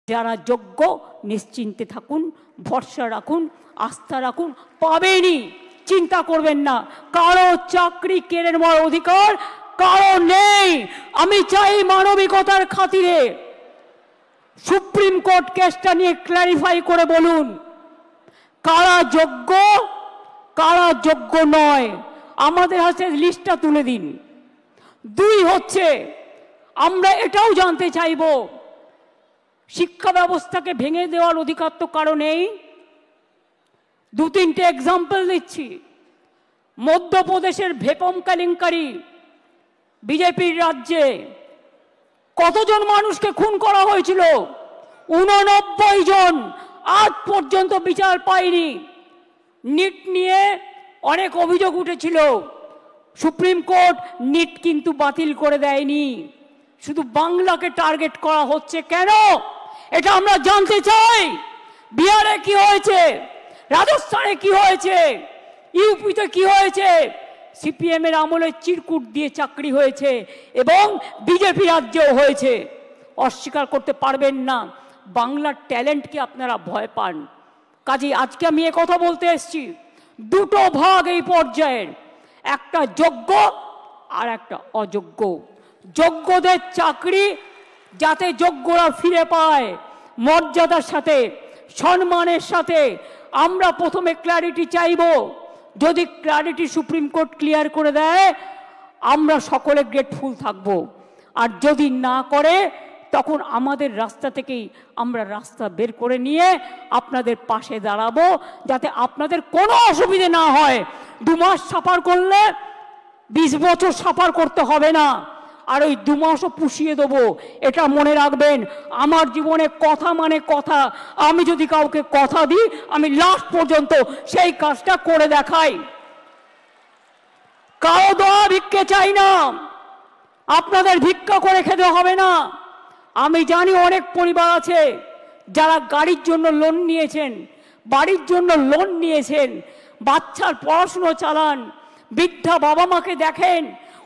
যারা যোগ্য নিশ্চিন্তে থাকুন, ভরসা রাখুন, আস্থা রাখুন, পাবেনই, চিন্তা করবেন না। কারো চাকরি কেড়ে নেওয়ার অধিকার কারো নেই। আমি চাই মানবিকতার খাতিরে সুপ্রিম কোর্ট কেসটা নিয়ে ক্ল্যারিফাই করে বলুন কারা যোগ্য কারা যোগ্য নয়। আমাদের হাতে লিস্টটা তুলে দিন। দুই হচ্ছে, আমরা এটাও জানতে চাইব শিক্ষা ব্যবস্থাকে ভেঙে দেওয়ার অধিকার তো কারো নেই। দু তিনটে এক্সাম্পল দিচ্ছি। মধ্যপ্রদেশের ভেপম কেলেঙ্কারি, বিজেপির রাজ্যে কতজন মানুষকে খুন করা হয়েছিল? 89 জন, আজ পর্যন্ত বিচার পায়নি। নিট নিয়ে অনেক অভিযোগ উঠেছিল, সুপ্রিম কোর্ট নিট কিন্তু বাতিল করে দেয়নি। শুধু বাংলাকে টার্গেট করা হচ্ছে কেন, এটা আমরা জানতে চাই। বিহারে কি হয়েছে, রাজস্থানে কি হয়েছে, ইউপিতে কি হয়েছে? সিপিএম এর আমলে চিরকুট দিয়ে চাকরি হয়েছে এবং বিজেপি রাজ্যেও হয়েছে। অস্বীকার করতে পারবেন না। বাংলার ট্যালেন্টকে আপনারা ভয় পান। কাজে আজকে আমি কথা বলতে এসেছি, দুটো ভাগ এই পর্যায়ের, একটা যোগ্য আর একটা অযোগ্য। যোগ্যদের চাকরি যাতে যোগ্যরা ফিরে পায় মর্যাদার সাথে, সম্মানের সাথে, আমরা প্রথমে ক্ল্যারিটি চাইব। যদি ক্ল্যারিটি সুপ্রিম কোর্ট ক্লিয়ার করে দেয় আমরা সকলে গ্রেটফুল থাকব, আর যদি না করে তখন আমাদের রাস্তা থেকেই আমরা রাস্তা বের করে নিয়ে আপনাদের পাশে দাঁড়াবো, যাতে আপনাদের কোনো অসুবিধে না হয়। 2 মাস সাফার করলে 20 বছর সাফার করতে হবে না, আর ওই 2 মাসও পুষিয়ে দেবো। এটা মনে রাখবেন, আমার জীবনে কথা মানে কথা। আমি যদি কাউকে কথা দিই আমি লাস্ট পর্যন্ত সেই কাজটা করে দেখাই। কারো দোয়া ভিক্ষে চাই না, আপনাদের ভিক্ষা করে খেতে হবে না। আমি জানি অনেক পরিবার আছে যারা গাড়ির জন্য লোন নিয়েছেন, বাড়ির জন্য লোন নিয়েছেন, বাচ্চার পড়াশুনো চালান, বৃদ্ধা বাবা মাকে দেখেন,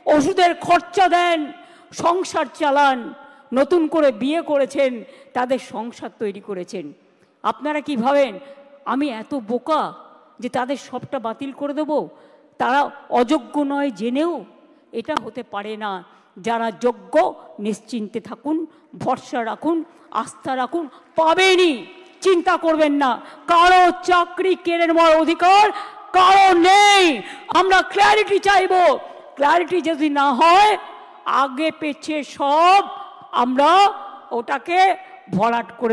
ওষুধের খরচা দেন, সংসার চালান, নতুন করে বিয়ে করেছেন, তাদের সংসার তৈরি করেছেন। আপনারা কি ভাবেন আমি এত বোকা যে তাদের সবটা বাতিল করে দেব? তারা অযোগ্য নয় জেনেও? এটা হতে পারে না। যারা যোগ্য নিশ্চিন্তে থাকুন, ভরসা রাখুন, আস্থা রাখুন, পাবেনই, চিন্তা করবেন না। কারো চাকরি কেড়ে নেওয়ার অধিকার কারো নেই। আমরা ক্ল্যারিটি চাইব। ক্ল্যারিটি যদি না হয় আগে পেছে সব আমরা ওটাকে ভরাট করে